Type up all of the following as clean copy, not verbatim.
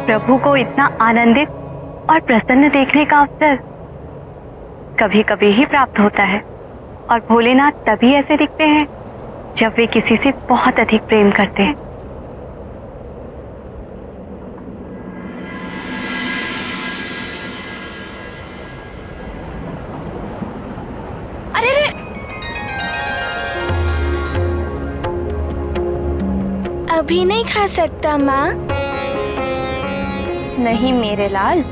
प्रभु को इतना आनंदित और प्रसन्न देखने का अवसर कभी कभी ही प्राप्त होता है, और भोलेनाथ तभी ऐसे दिखते हैं जब वे किसी से बहुत अधिक प्रेम करते हैं। अरे रे! अभी नहीं खा सकता माँ। नहीं मेरे लाल,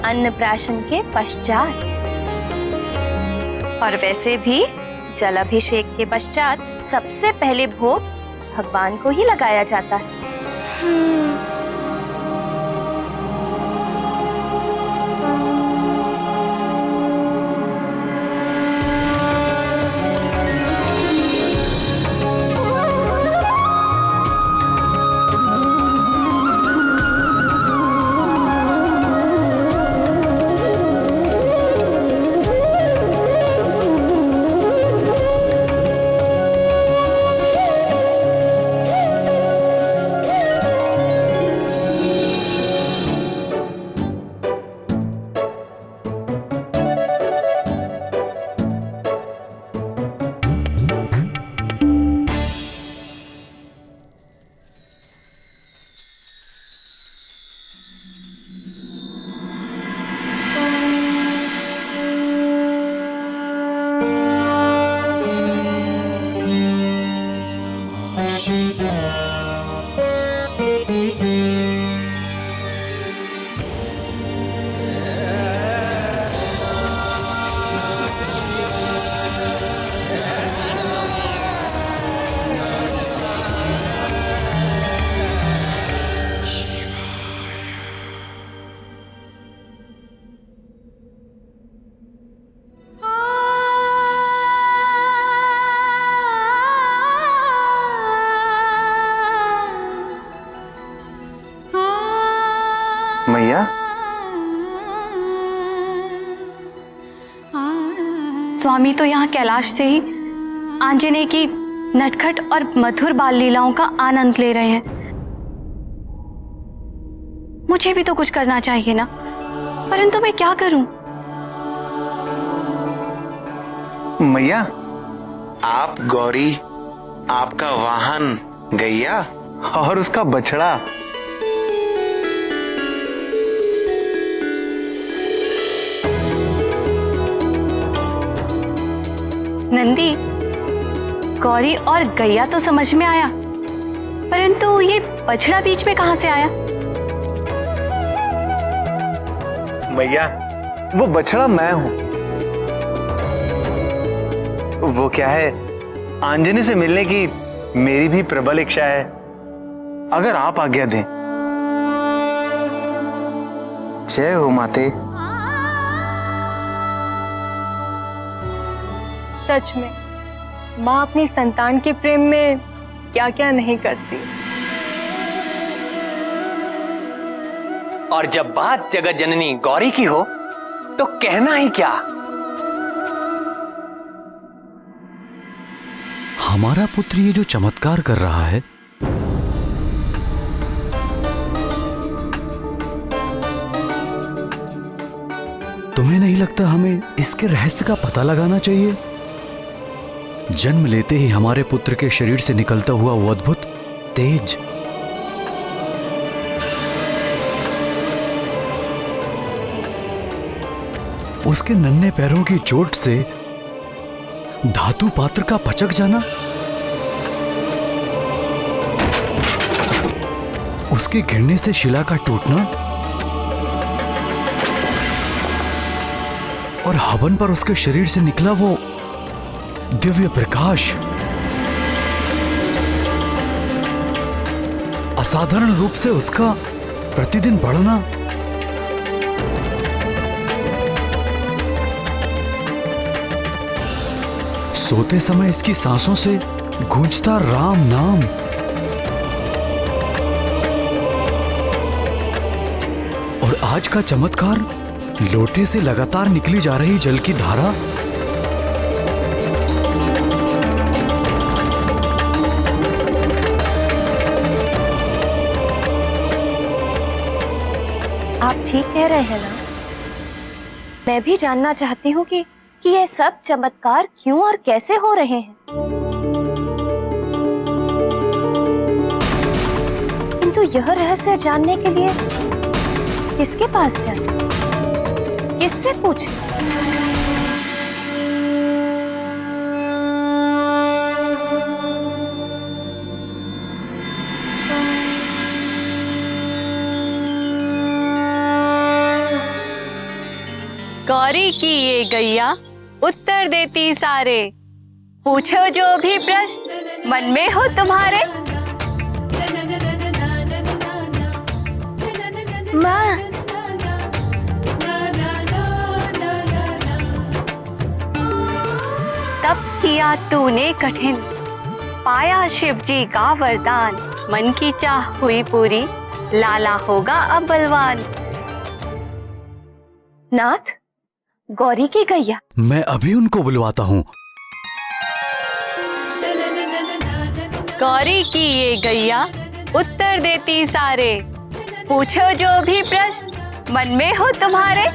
अन्नप्राशन के पश्चात। और वैसे भी जलाभिषेक के पश्चात सबसे पहले भोग भगवान को ही लगाया जाता है। मैया, स्वामी तो यहाँ कैलाश से ही आंजनेय की नटखट और मधुर बाल लीलाओं का आनंद ले रहे हैं। मुझे भी तो कुछ करना चाहिए ना, परंतु मैं क्या करूं? मैया, आप गौरी, आपका वाहन गैया और उसका बछड़ा। नंदी, गौरी और गैया तो समझ में आया, परंतु ये बछड़ा बीच में कहां से आया? मैया, वो बछड़ा मैं हूं। वो क्या है, आंजनी से मिलने की मेरी भी प्रबल इच्छा है, अगर आप आज्ञा दें। जय हो माते। सच में माँ अपनी संतान के प्रेम में क्या क्या नहीं करती। और जब बात जगत जननी गौरी की हो तो कहना ही क्या। हमारा पुत्र ये जो चमत्कार कर रहा है, तुम्हें नहीं लगता हमें इसके रहस्य का पता लगाना चाहिए? जन्म लेते ही हमारे पुत्र के शरीर से निकलता हुआ वो अद्भुत तेज, उसके नन्हे पैरों की चोट से धातु पात्र का पचक जाना, उसके गिरने से शिला का टूटना, और हवन पर उसके शरीर से निकला वो दिव्य प्रकाश, असाधारण रूप से उसका प्रतिदिन बढ़ना, सोते समय इसकी सांसों से गूंजता राम नाम, और आज का चमत्कार, लोटे से लगातार निकली जा रही जल की धारा, आप ठीक कह रहे हैं ना? मैं भी जानना चाहती हूँ कि ये सब चमत्कार क्यों और कैसे हो रहे हैं। किंतु यह रहस्य जानने के लिए किसके पास जाए, किससे पूछे? गौरी की ये गैया उत्तर देती सारे, पूछो जो भी प्रश्न मन में हो तुम्हारे। माँ, तब किया तूने कठिन, पाया शिव जी का वरदान, मन की चाह हुई पूरी, लाला होगा अब बलवान। नाथ, गौरी की गैया। मैं अभी उनको बुलवाता हूँ। गौरी की ये गैया उत्तर देती सारे, पूछो जो भी प्रश्न मन में हो तुम्हारे।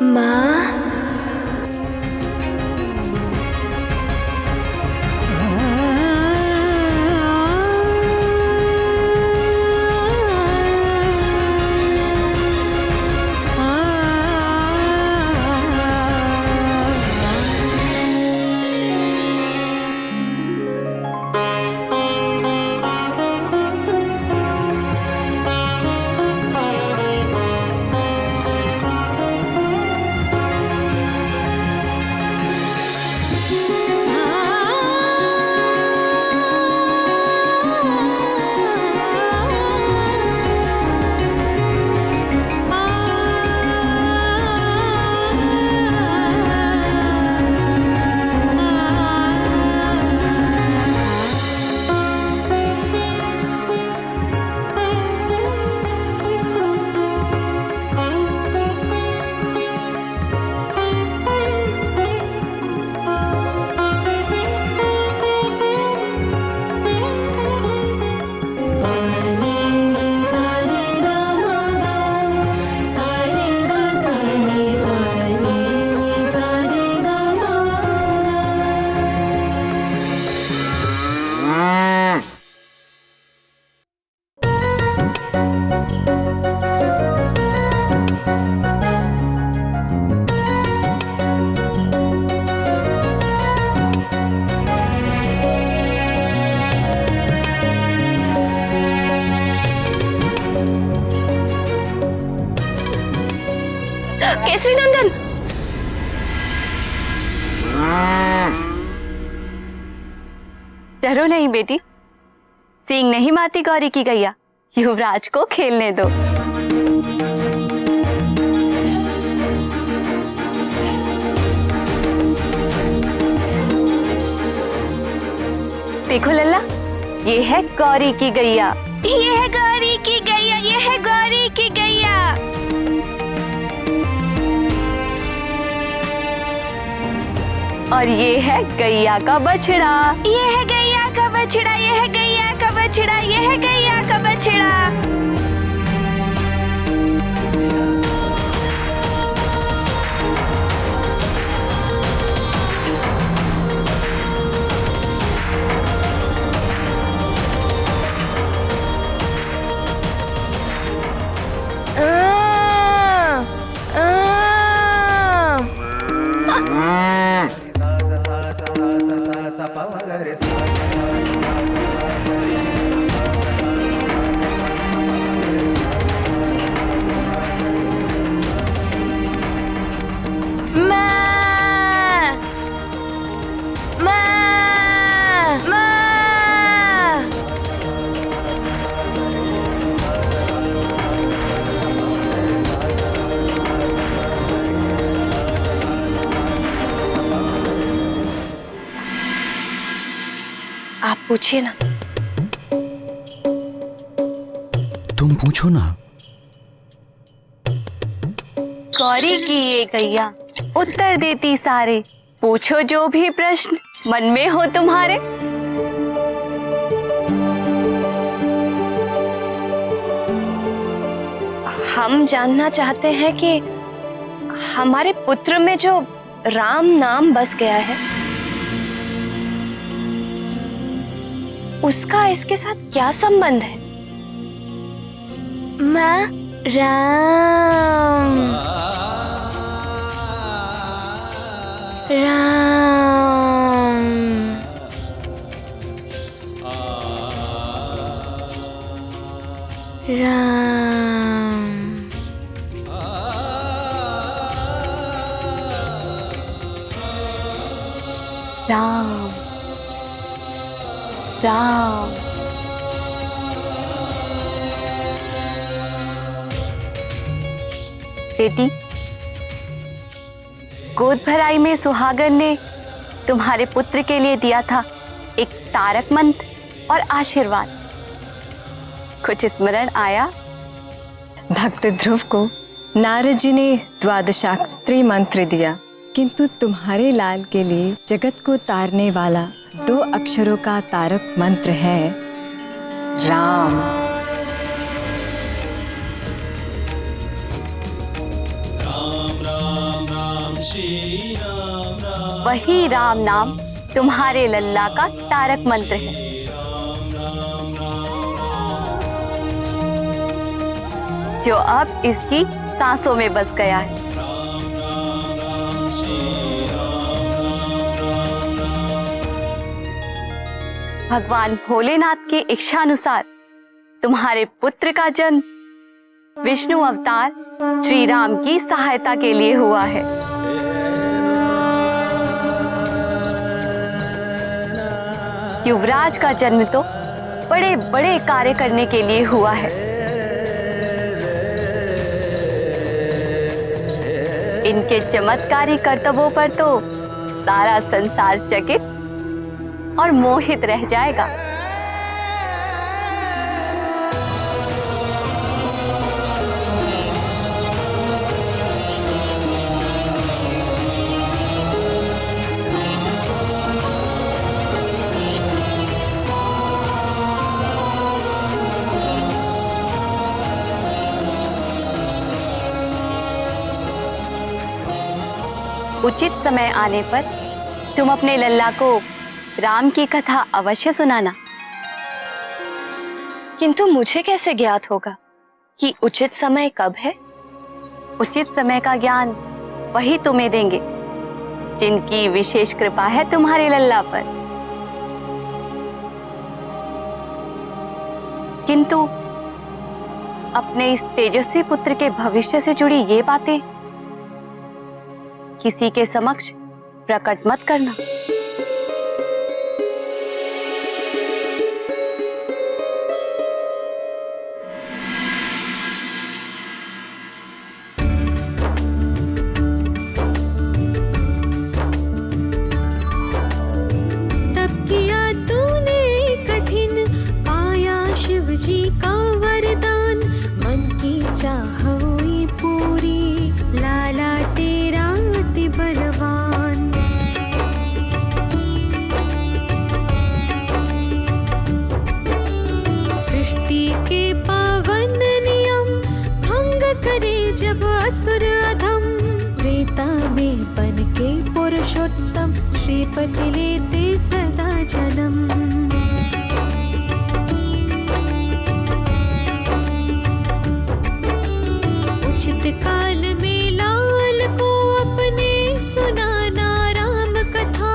माँ, केसरी नंदन, डरो नहीं बेटी, सींग नहीं माती गौरी की गैया, युवराज को खेलने दो। देखो लल्ला, ये है गौरी की गैया। ये है गौरी की गैया, ये है गौरी की गैया। और ये है गैया का बछड़ा। ये है गैया का बछड़ा, ये है गैया का बछड़ा, ये है गैया का बछड़ा। पूछिए ना। तुम पूछो ना। गौरी की ये गैया उत्तर देती सारे, पूछो जो भी प्रश्न मन में हो तुम्हारे। हम जानना चाहते हैं कि हमारे पुत्र में जो राम नाम बस गया है, उसका इसके साथ क्या संबंध है? माँ, राम राम राम। राम राम। बेटी, गोद भराई में सुहागन ने तुम्हारे पुत्र के लिए दिया था एक तारक मंत्र और आशीर्वाद। कुछ स्मरण आया? भक्त ध्रुव को नारद जी ने द्वादशाक्षरी मंत्र दिया, किंतु तुम्हारे लाल के लिए जगत को तारने वाला 2 अक्षरों का तारक मंत्र है राम। वही राम नाम तुम्हारे लल्ला का तारक मंत्र है। जो अब इसकी सांसों में बस गया है। भगवान भोलेनाथ की इच्छानुसार तुम्हारे पुत्र का जन्म विष्णु अवतार श्री राम की सहायता के लिए हुआ है। युवराज का जन्म तो बड़े बड़े कार्य करने के लिए हुआ है। इनके चमत्कारी कर्तव्यों पर तो सारा संसार चकित और मोहित रह जाएगा। उचित समय आने पर तुम अपने लल्ला को राम की कथा अवश्य सुनाना। किंतु मुझे कैसे ज्ञात होगा कि उचित समय कब है? उचित समय का ज्ञान वही तुम्हें देंगे जिनकी विशेष कृपा है तुम्हारे लल्ला पर। किंतु अपने इस तेजस्वी पुत्र के भविष्य से जुड़ी ये बातें किसी के समक्ष प्रकट मत करना। तब किया तूने कठिन, पाया शिव जी का वरदान, मन की चाह हुई पूरी, लाला तेरा अति बलवान। सृष्टि के पावन नियम भंग करे जब असुर अधम, त्रेता में बन के पुरुषोत्तम, श्रीपति लेते सदा जन्म। उचित काल में लाल को अपने सुनाना राम कथा,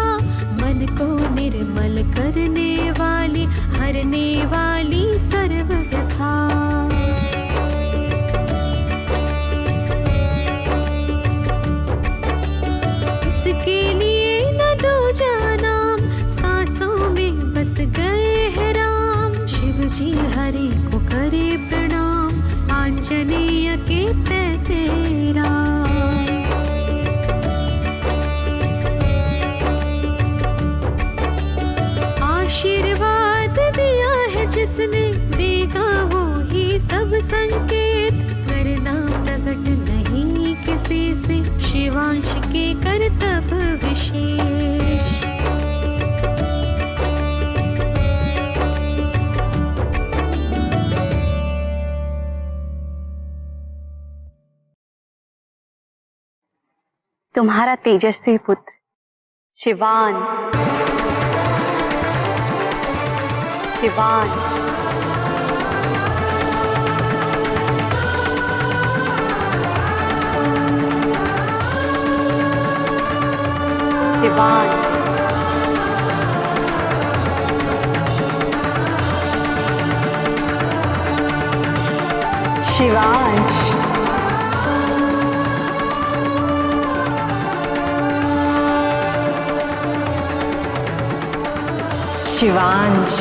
मन को निर्मल करने वाली, हरने वाली सर्व व्यथा। इसके लिए न दूजा नाम, सांसों में तुम्हारा तेजस्वी पुत्र शिवान। शिवान, शिवान, शिवांश, शिवांश,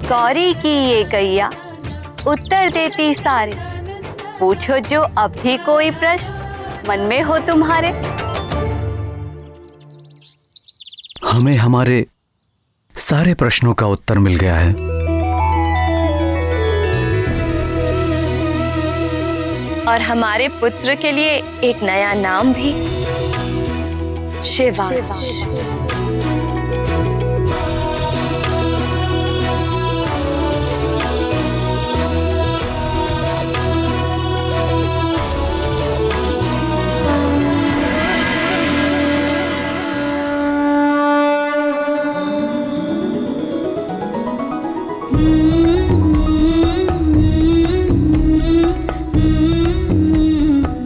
गौरी की ये गैया उत्तर देती सारे, पूछो जो अब भी कोई प्रश्न मन में हो तुम्हारे। हमें हमारे सारे प्रश्नों का उत्तर मिल गया है। और हमारे पुत्र के लिए एक नया नाम भी, शिवांश।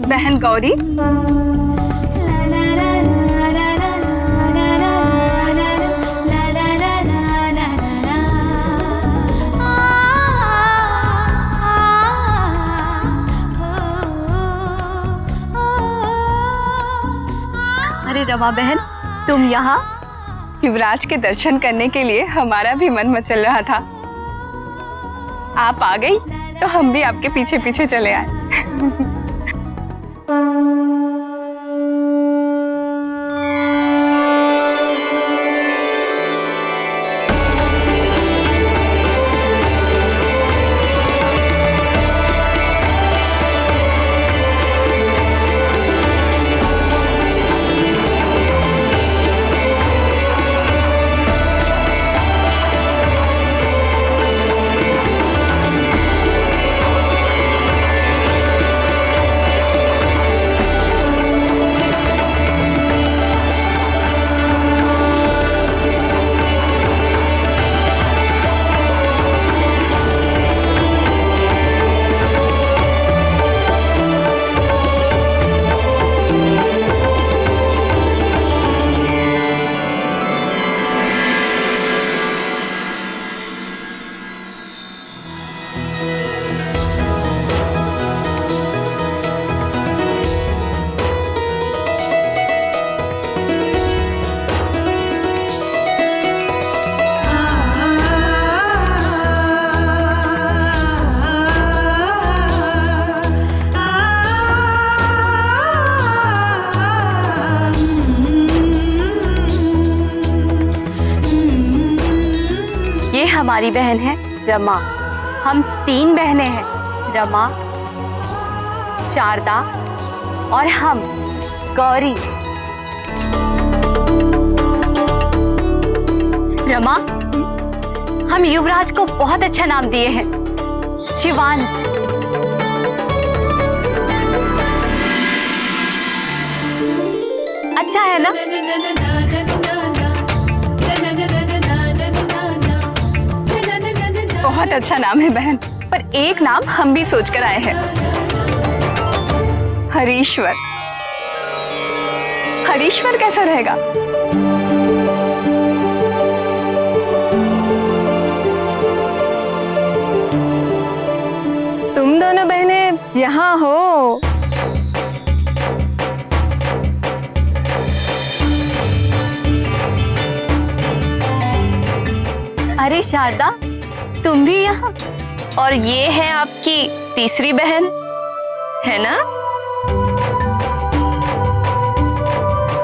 बहन गौरी, अरे रमा बहन, तुम यहाँ? युवराज के दर्शन करने के लिए हमारा भी मन मचल रहा था। आप आ गई तो हम भी आपके पीछे पीछे चले आए। हमारी बहन है रमा। हम 3 बहनें हैं, रमा, शारदा और हम गौरी। रमा, हम युवराज को बहुत अच्छा नाम दिए हैं, शिवान। अच्छा है ना? बहुत अच्छा नाम है बहन, पर एक नाम हम भी सोचकर आए हैं, हरीश्वर। हरीश्वर कैसा रहेगा? तुम दोनों बहनें यहाँ हो। अरे शारदा, तुम भी यहाँ? और ये है आपकी तीसरी बहन, है ना?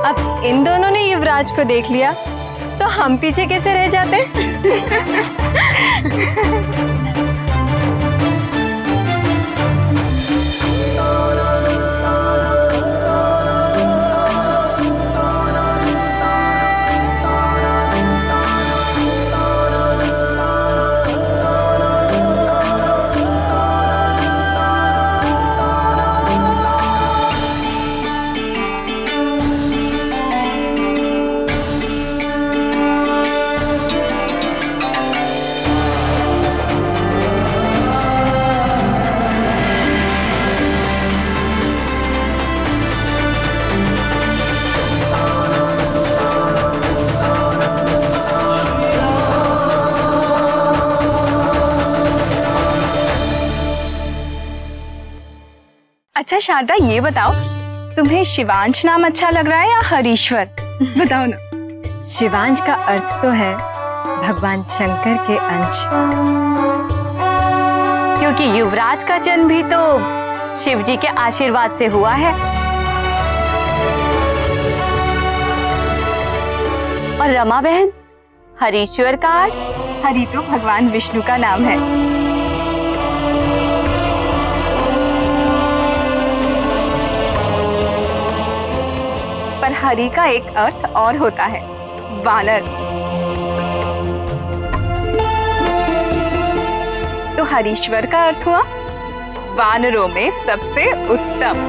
अब इन दोनों ने युवराज को देख लिया तो हम पीछे कैसे रह जाते? अच्छा शारदा, ये बताओ तुम्हें शिवांश नाम अच्छा लग रहा है या हरीश्वर? बताओ ना। शिवांश का अर्थ तो है भगवान शंकर के अंश, क्योंकि युवराज का जन्म भी तो शिव जी के आशीर्वाद से हुआ है। और रमा बहन, हरीश्वर का अर्थ? हरि तो भगवान विष्णु का नाम है। पर हरि का एक अर्थ और होता है, वानर। तो हरीश्वर का अर्थ हुआ वानरों में सबसे उत्तम।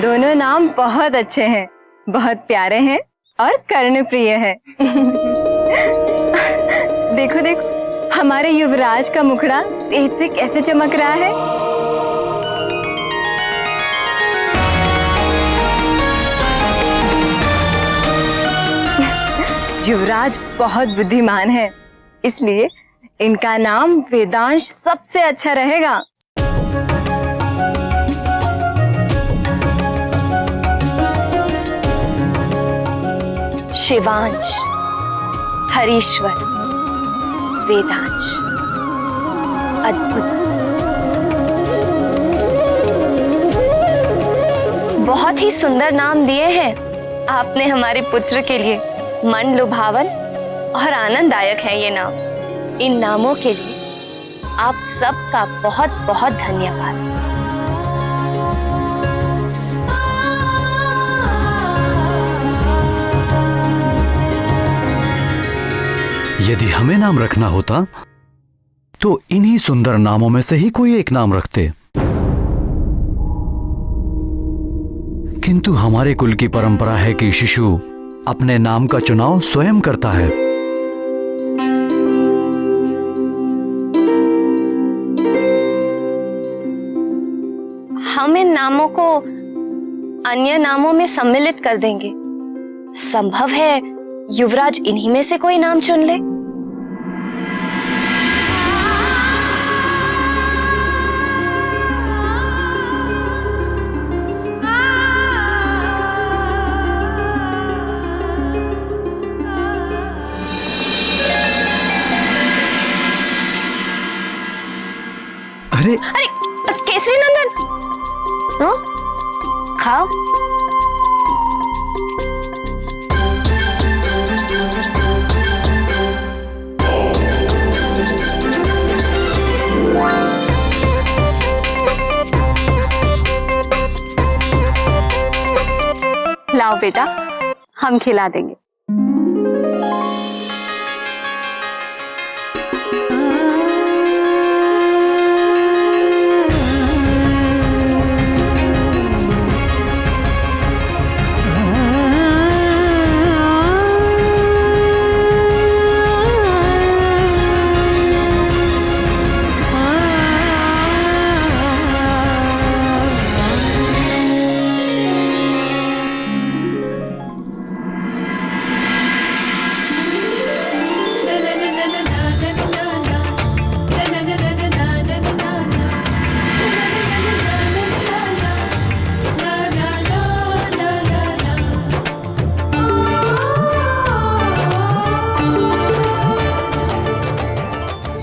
दोनों नाम बहुत अच्छे हैं, बहुत प्यारे हैं और कर्णप्रिय हैं। देखो देखो, हमारे युवराज का मुखड़ा तेज से कैसे चमक रहा है। युवराज बहुत बुद्धिमान है, इसलिए इनका नाम वेदांश सबसे अच्छा रहेगा। शिवांश, हरीश्वर, वेदांश, अद्भुत। बहुत ही सुंदर नाम दिए हैं आपने हमारे पुत्र के लिए। मन लुभावन और आनंददायक है ये नाम। इन नामों के लिए आप सबका बहुत बहुत धन्यवाद। यदि हमें नाम रखना होता तो इन्हीं सुंदर नामों में से ही कोई एक नाम रखते, किंतु हमारे कुल की परंपरा है कि शिशु अपने नाम का चुनाव स्वयं करता है। हम इन नामों को अन्य नामों में सम्मिलित कर देंगे। संभव है युवराज इन्हीं में से कोई नाम चुन ले। अरे केसरी नंदन, खाओ। लाओ बेटा, हम खिला देंगे।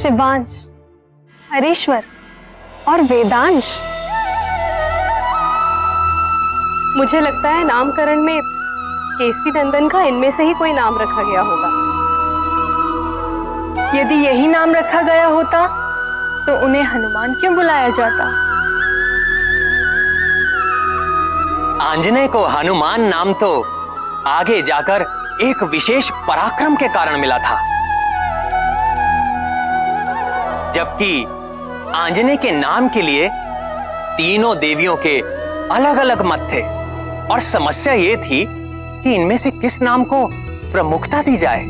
शिवांश, हरीश्वर और वेदांश। मुझे लगता है नामकरण में केसरी नंदन का इनमें से ही कोई नाम रखा गया होगा। यदि यही नाम रखा गया होता तो उन्हें हनुमान क्यों बुलाया जाता? आंजनेय को हनुमान नाम तो आगे जाकर एक विशेष पराक्रम के कारण मिला था, जबकि आंजनेय के नाम के लिए तीनों देवियों के अलग अलग मत थे और समस्या यह थी कि इनमें से किस नाम को प्रमुखता दी जाए।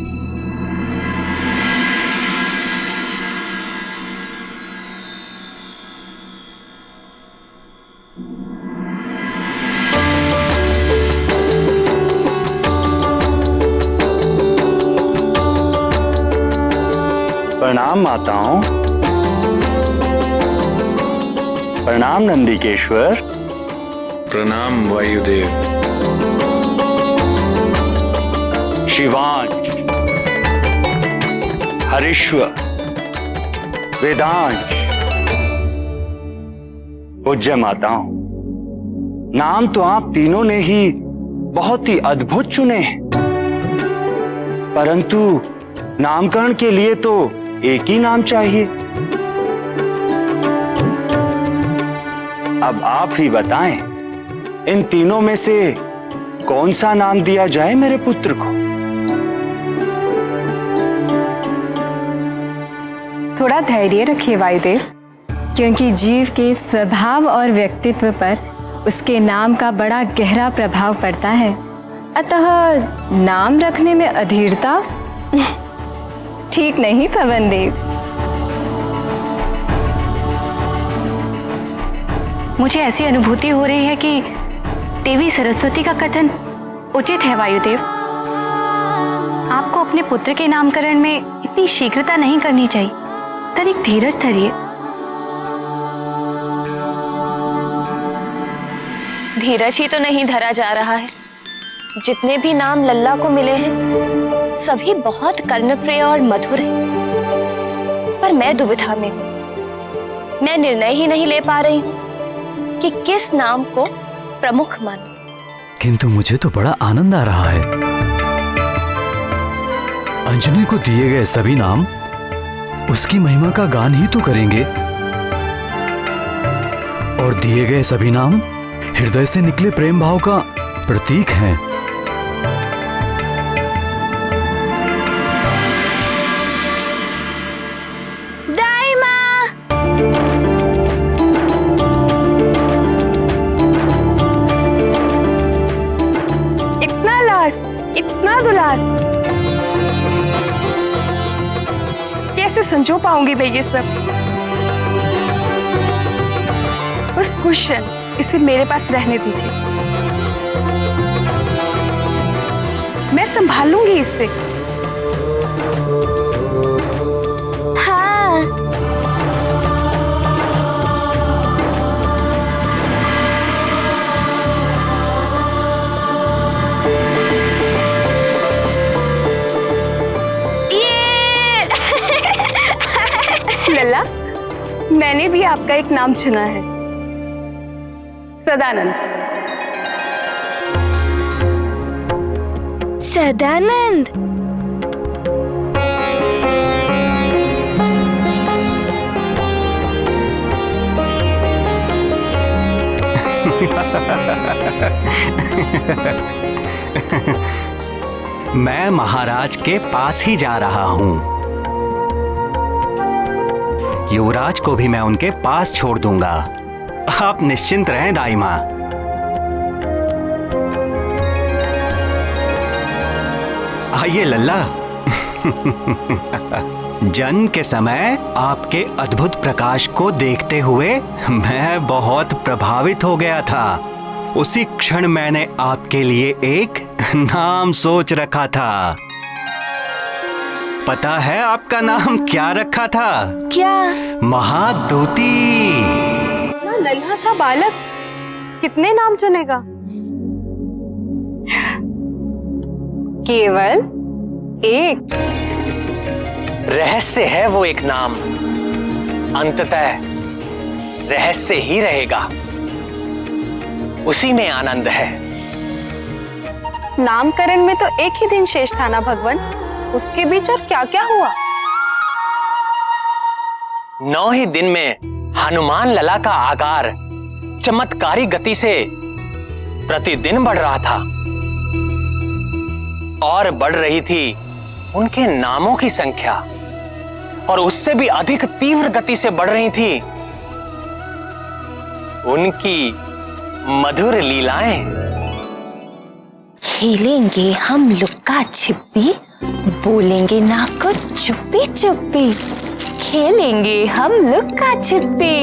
प्रणाम माताओं, प्रणाम नंदिकेश्वर, प्रणाम वायुदेव। शिवांश, हरीश्वर, वेदांश। पूज्य माताओं, नाम तो आप तीनों ने ही बहुत ही अद्भुत चुने हैं, परंतु नामकरण के लिए तो एक ही नाम चाहिए। अब आप ही बताएं, इन तीनों में से कौन सा नाम दिया जाए मेरे पुत्र को? थोड़ा धैर्य रखिए वायुदेव, क्योंकि जीव के स्वभाव और व्यक्तित्व पर उसके नाम का बड़ा गहरा प्रभाव पड़ता है। अतः नाम रखने में अधीरता ठीक नहीं पवनदेव। मुझे ऐसी अनुभूति हो रही है कि देवी सरस्वती का कथन उचित है वायुदेव। आपको अपने पुत्र के नामकरण में इतनी शीघ्रता नहीं करनी चाहिए। तनिक धीरज धरिए। धीरज ही तो नहीं धरा जा रहा है। जितने भी नाम लल्ला को मिले हैं सभी बहुत कर्णप्रिय और मधुर हैं, पर मैं दुविधा में हूं। मैं निर्णय ही नहीं ले पा रही हूं कि किस नाम को प्रमुख मानूं। किंतु मुझे तो बड़ा आनंद आ रहा है। अंजनी को दिए गए सभी नाम उसकी महिमा का गान ही तो करेंगे, और दिए गए सभी नाम हृदय से निकले प्रेम भाव का प्रतीक हैं। दाई माँ, इतना लाड, इतना दुलार, कैसे संजो पाऊंगी मैं ये सब? बस खुश है, इसे मेरे पास रहने दीजिए, मैं संभाल लूंगी इससे। हाँ, लल्ला, मैंने भी आपका एक नाम चुना है, सदानंद। सदानंद। मैं महाराज के पास ही जा रहा हूं। युवराज को भी मैं उनके पास छोड़ दूंगा। आप निश्चिंत रहें दाई मां। आइए लल्ला। जन्म के समय आपके अद्भुत प्रकाश को देखते हुए मैं बहुत प्रभावित हो गया था। उसी क्षण मैंने आपके लिए एक नाम सोच रखा था। पता है आपका नाम क्या रखा था? क्या? महादूती। नन्हा सा बालक कितने नाम चुनेगा? केवल एक। रहस्य है वो एक नाम, अंततः रहस्य ही रहेगा, उसी में आनंद है। नामकरण में तो एक ही दिन शेष था ना भगवान, उसके बीच और क्या क्या हुआ? 9 ही दिन में हनुमान लला का आकार चमत्कारी गति से प्रतिदिन बढ़ रहा था और बढ़ रही थी उनके नामों की संख्या, और उससे भी अधिक तीव्र गति से बढ़ रही थी उनकी मधुर लीलाएं। खेलेंगे हम लुक्का छिपी, बोलेंगे ना कुछ चुप्पी चुप्पी। खेलेंगे हम लुक्का छिपी।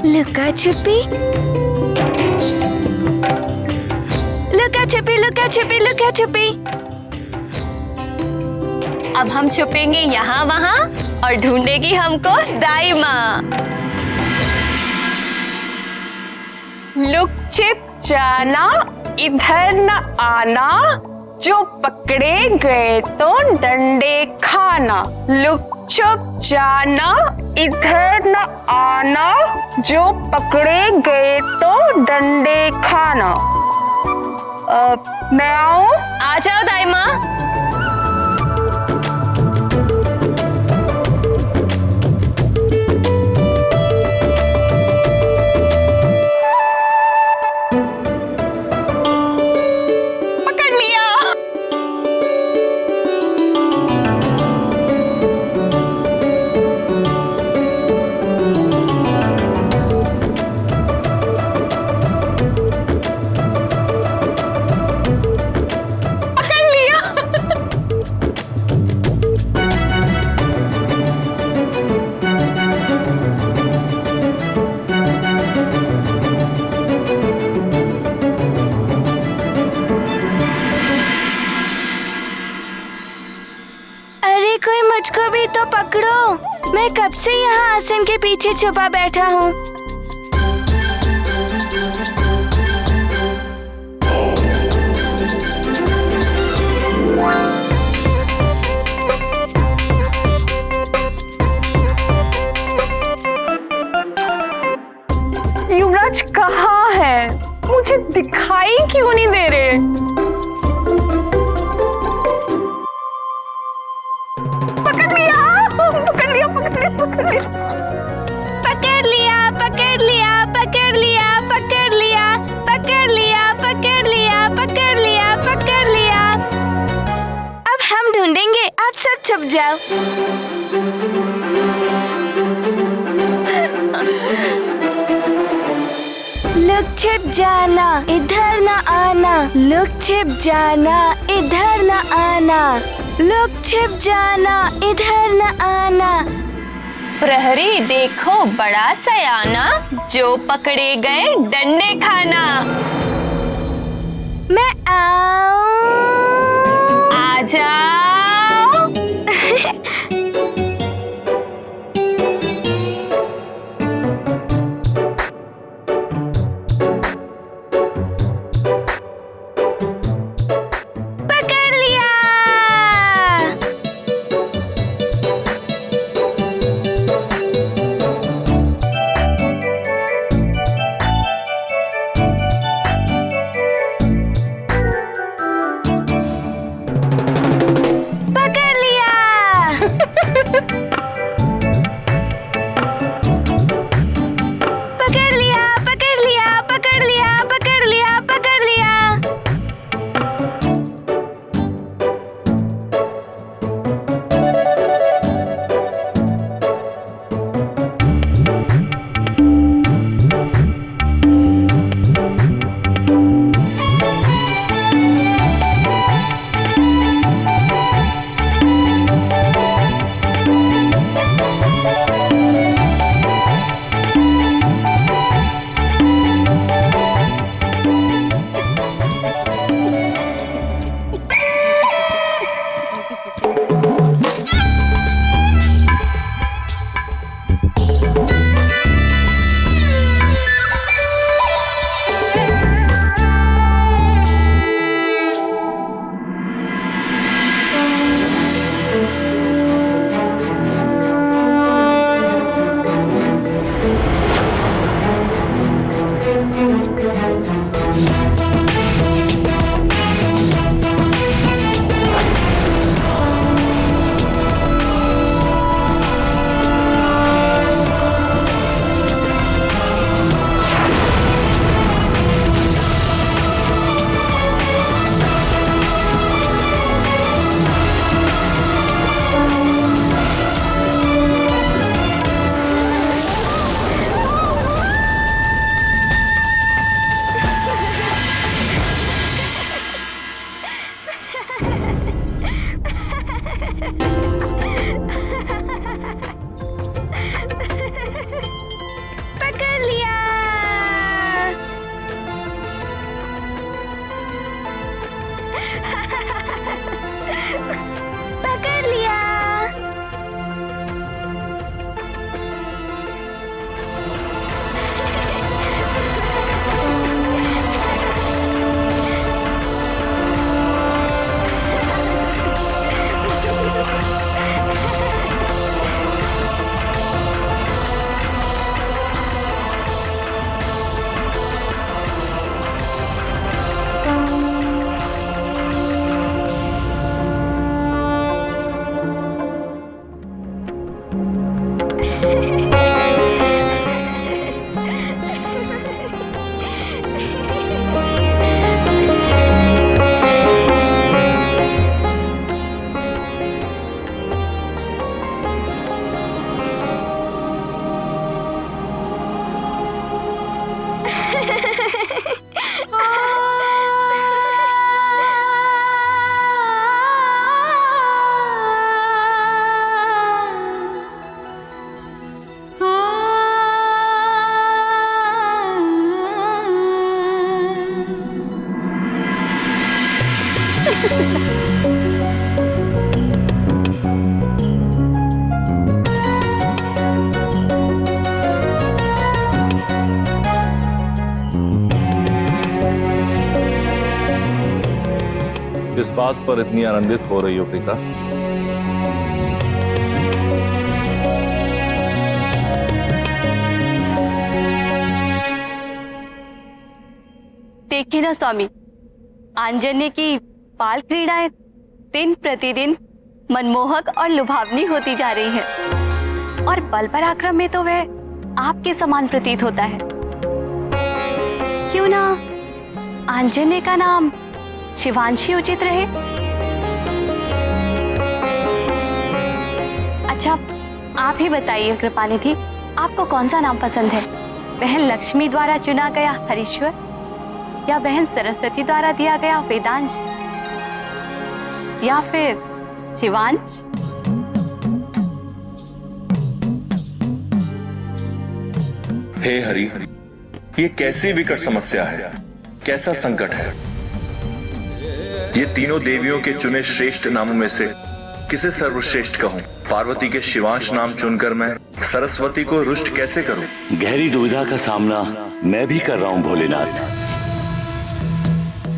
लुक्का छिपी, लुक्का छिपी, लुक्का छिपी, लुक्का छिपी। अब हम छुपेंगे यहाँ वहाँ और ढूंढेगी हमको दाई माँ। लुक छिप जाना, इधर न आना, जो पकड़े गए तो डंडे खाना। लुक छुप जाना, इधर न आना, जो पकड़े गए तो डंडे खाना। मैं आऊं? आ जाओ दाई माँ। मुझको भी तो पकड़ो, मैं कब से यहाँ आसन के पीछे छुपा बैठा हूँ। युवराज कहाँ है? मुझे दिखाई क्यों नहीं दे रहे? पकड़ लिया, पकड़ लिया, पकड़ लिया, पकड़ लिया, पकड़ लिया, पकड़ लिया, पकड़ लिया, पकड़ लिया, पकड़ लिया, पकड़ लिया, पकड़ लिया, पकड़ लिया। अब हम ढूंढेंगे, आप सब छुप जाओ। लुक छिप जाना, इधर न आना, लुक छिप जाना, इधर न आना, लुक छिप जाना, इधर न आना। प्रहरी देखो बड़ा सयाना, जो पकड़े गए डंडे खाना। मैं आऊं? आ जाओ। पकड़ लिया। किस बात पर इतनी आनंदित हो रही हो प्रीता? देखिए ना स्वामी, आंजन्य की बाल क्रीड़ाएं दिन प्रतिदिन मनमोहक और लुभावनी होती जा रही है, और बल पराक्रम में तो वह आपके समान प्रतीत होता है। क्यों ना आंजन्य का नाम शिवांशी उचित रहे? अच्छा, आप ही बताइए कृपानिधि, आपको कौन सा नाम पसंद है? बहन लक्ष्मी द्वारा चुना गया हरीश्वर, या बहन सरस्वती द्वारा दिया गया वेदांश, या फिर शिवांश? हे हरि, ये कैसी विकट समस्या है, कैसा संकट है। ये तीनों देवियों के चुने श्रेष्ठ नामों में से किसे सर्वश्रेष्ठ कहूं? पार्वती के शिवांश नाम चुनकर मैं सरस्वती को रुष्ट कैसे करूं? गहरी दुविधा का सामना मैं भी कर रहा हूं भोलेनाथ।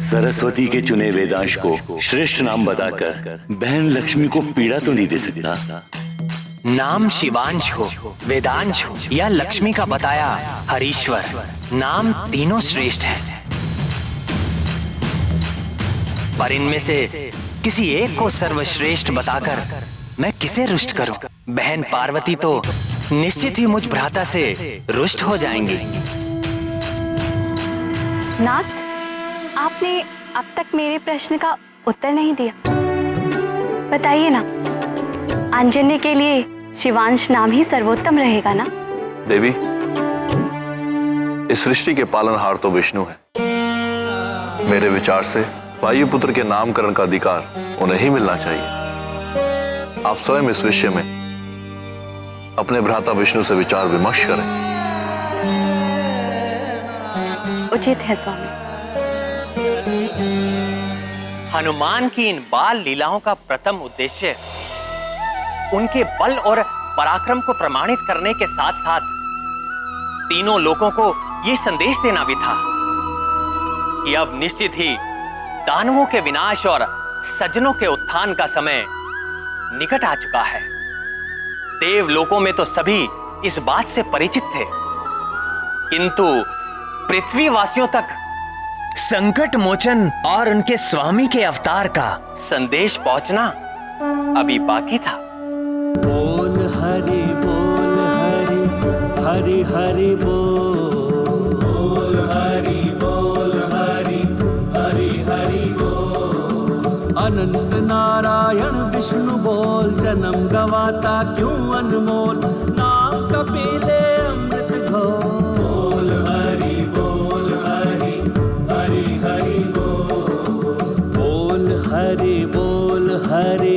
सरस्वती के चुने वेदांश को श्रेष्ठ नाम बताकर बहन लक्ष्मी को पीड़ा तो नहीं दे सकता। नाम शिवांश हो, वेदांश हो या लक्ष्मी का बताया हरीश्वर, नाम तीनों श्रेष्ठ हैं। पर इनमें से किसी एक को सर्वश्रेष्ठ बताकर मैं किसे रुष्ट करूं? बहन पार्वती तो निश्चित ही मुझ भ्राता से रुष्ट हो जाएंगी। नाथ, आपने अब तक मेरे प्रश्न का उत्तर नहीं दिया। बताइए ना, आंजन्य के लिए शिवांश नाम ही सर्वोत्तम रहेगा ना? देवी, इस सृष्टि के पालनहार तो विष्णु है। मेरे विचार से वायुपुत्र के नामकरण का अधिकार उन्हें ही मिलना चाहिए। आप स्वयं इस विषय में अपने भ्राता विष्णु से विचार विमर्श करें। उचित है स्वामी। हनुमान की इन बाल लीलाओं का प्रथम उद्देश्य उनके बल और पराक्रम को प्रमाणित करने के साथ साथ तीनों लोगों को यह संदेश देना भी था कि अब निश्चित ही दानवों के विनाश और सज्जनों के उत्थान का समय निकट आ चुका है। देवलोकों में तो सभी इस बात से परिचित थे, किंतु पृथ्वीवासियों तक संकट मोचन और उनके स्वामी के अवतार का संदेश पहुंचना अभी बाकी था। बोल हरि हरि हरि बोल हरि हरि बोल। अनंत नारायण विष्णु बोल, जन्म गवाता क्यों अनमोल, नाम कपिले अमृत घोल। बोल हरि हरि बोल हरि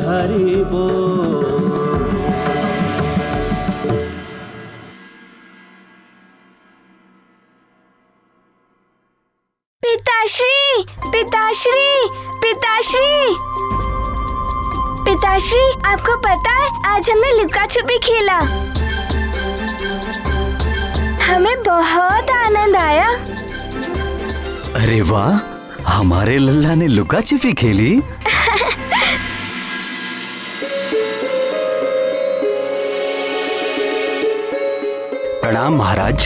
हरि बोल। पिताश्री, पिताश्री, पिताश्री, पिताश्री, आपको पता है आज हमने लुका छुपी खेला। हमें बहुत आनंद आया। अरे वाह, हमारे लल्ला ने लुका छिपी खेली। प्रणाम महाराज।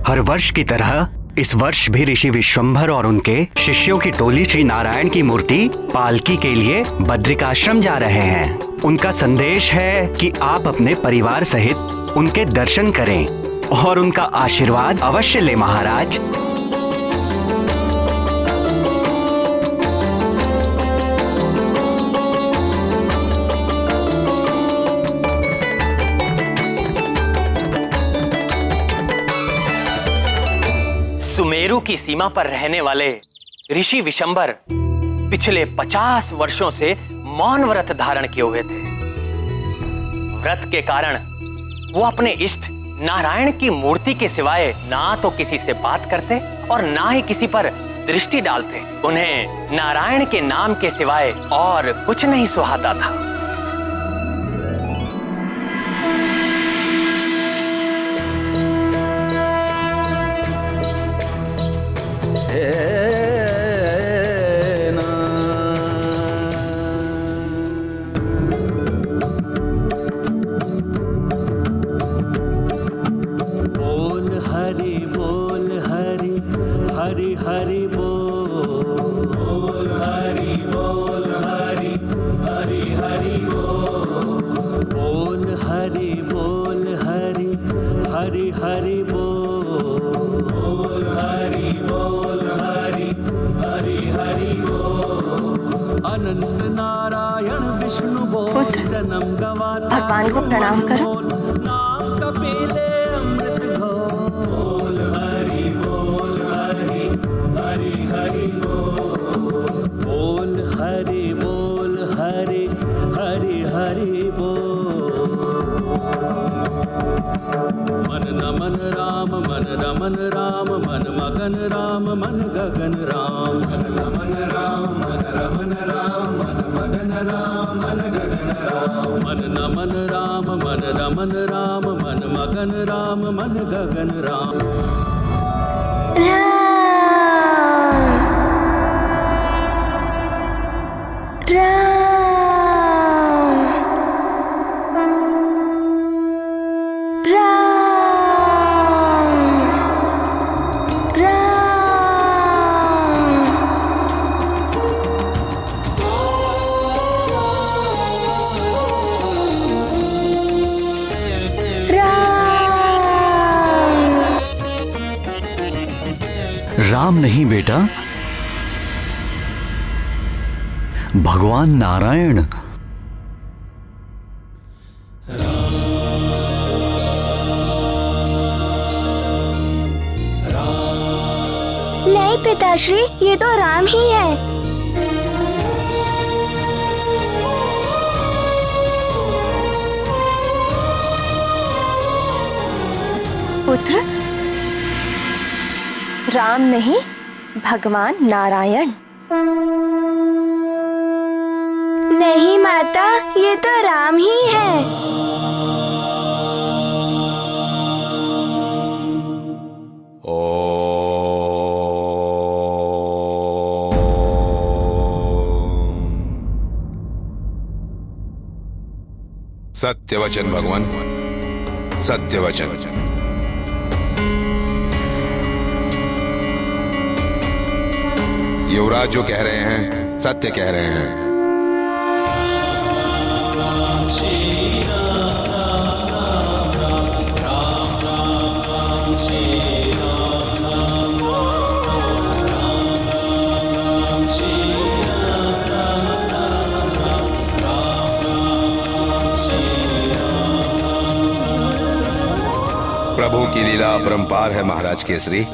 हर वर्ष की तरह इस वर्ष भी ऋषि विश्वंभर और उनके शिष्यों की टोली श्री नारायण की मूर्ति पालकी के लिए बद्रिकाश्रम जा रहे हैं। उनका संदेश है कि आप अपने परिवार सहित उनके दर्शन करें और उनका आशीर्वाद अवश्य लें महाराज। सुमेरु की सीमा पर रहने वाले ऋषि विशंबर पिछले 50 वर्षों से मौन व्रत धारण किए हुए थे। व्रत के कारण वो अपने इष्ट नारायण की मूर्ति के सिवाय ना तो किसी से बात करते और ना ही किसी पर दृष्टि डालते उन्हें नारायण के नाम के सिवाय और कुछ नहीं सुहाता था। हरि हरि बोल हरि बोल हरि हरि हरि बोल हरि बोल हरि हरि हरि बोल हरि बोल हरि हरि हरि बोल अनंत नारायण विष्णु बोल जन्म गवाता भगवान को प्रणाम करो। नाम कपिले अमृत घोल हरि बोल हरि हरि हरि बोल हरि बोल हरि हरि हरि बोल मन नमन राम मन रमन राम मन मगन राम मन गगन राम मन नमन राम मन रमन राम मन मगन राम मन गगन राम मन नमन राम मन रमन राम मन मगन राम मन गगन राम राम नहीं बेटा, भगवान नारायण। नहीं पिताश्री, ये तो राम ही है। पुत्र, राम नहीं, भगवान नारायण। नहीं माता, ये तो राम ही है। सत्य वचन भगवान, सत्य वचन। युवराज जो कह रहे हैं सत्य कह रहे हैं। प्रभु की लीला अपरंपार है महाराज केसरी।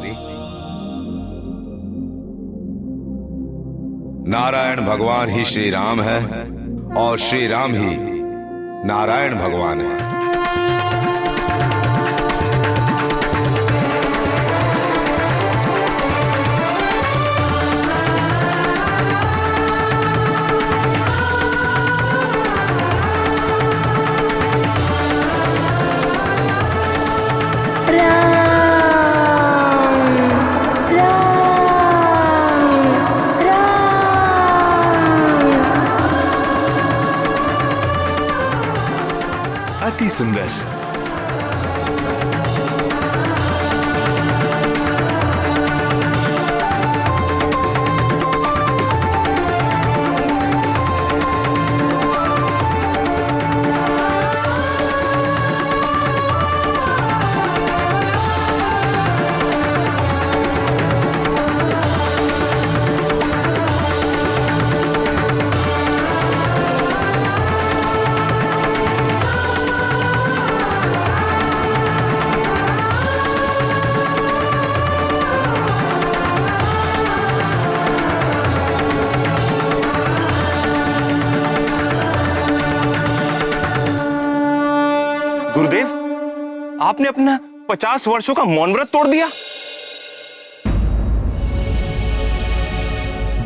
नारायण भगवान ही श्री राम है और श्री राम ही नारायण भगवान है। अति सुंदर। गुरुदेव, आपने अपना 50 वर्षों का मौन व्रत तोड़ दिया।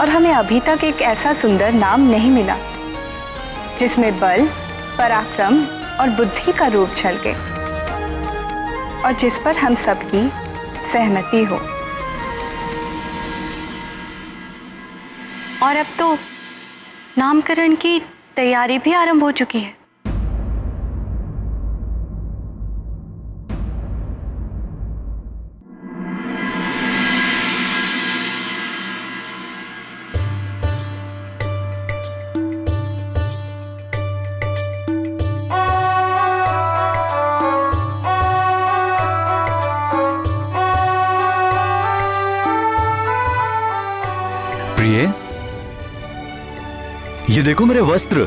और हमें अभी तक एक ऐसा सुंदर नाम नहीं मिला जिसमें बल, पराक्रम और बुद्धि का रूप झलके और जिस पर हम सबकी सहमति हो। और अब तो नामकरण की तैयारी भी आरंभ हो चुकी है। प्रिय, ये देखो मेरे वस्त्र,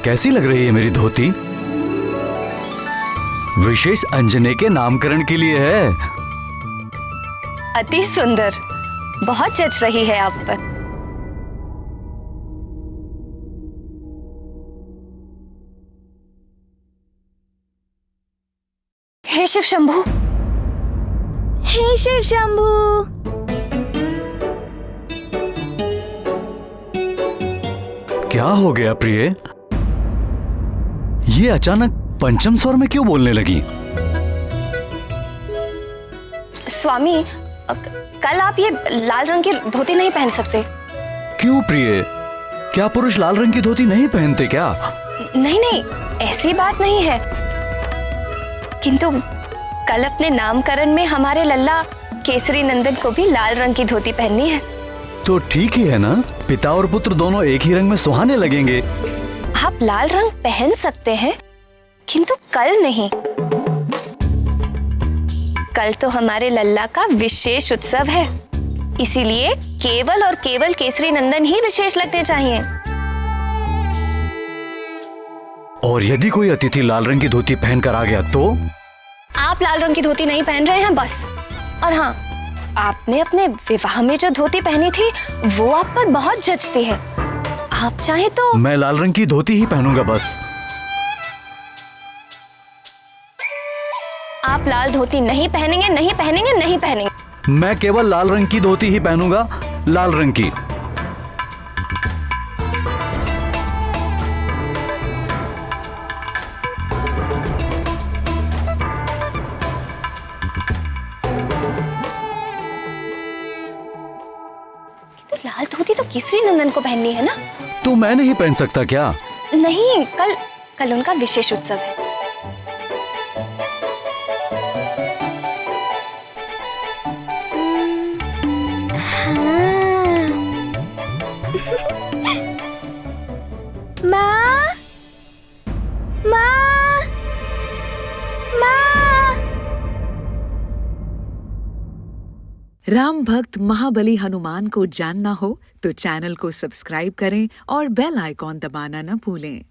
कैसी लग रही है मेरी धोती? विशेष अंजने के नामकरण के लिए है। अति सुंदर, बहुत जच रही है आप पर। हे शिव शंभू, हे शिव शंभू। क्या हो गया प्रिय? ये अचानक पंचम स्वर में क्यों बोलने लगी? स्वामी, कल आप ये लाल रंग की धोती नहीं पहन सकते। क्यों प्रिय? क्या पुरुष लाल रंग की धोती नहीं पहनते क्या? नहीं नहीं, ऐसी बात नहीं है, किंतु कल अपने नामकरण में हमारे लल्ला केसरी नंदन को भी लाल रंग की धोती पहननी है। तो ठीक ही है ना, पिता और पुत्र दोनों एक ही रंग में सुहाने लगेंगे। आप लाल रंग पहन सकते हैं, किंतु कल नहीं। कल तो हमारे लल्ला का विशेष उत्सव है, इसीलिए केवल और केवल केसरी नंदन ही विशेष लगने चाहिए। और यदि कोई अतिथि लाल रंग की धोती पहनकर आ गया तो? आप लाल रंग की धोती नहीं पहन रहे हैं बस। और हाँ, आपने अपने विवाह में जो धोती पहनी थी वो आप पर बहुत जचती है। आप चाहे तो। मैं लाल रंग की धोती ही पहनूंगा बस। आप लाल धोती नहीं पहनेंगे, नहीं पहनेंगे, नहीं पहनेंगे। मैं केवल लाल रंग की धोती ही पहनूंगा, लाल रंग की। तो लाल धोती तो केसरी नंदन को पहननी है ना? तो मैं नहीं पहन सकता क्या? नहीं, कल उनका विशेष उत्सव है। माँ, माँ, माँ। राम भक्त महाबली हनुमान को जानना हो तो चैनल को सब्सक्राइब करें और बेल आइकॉन दबाना न भूलें।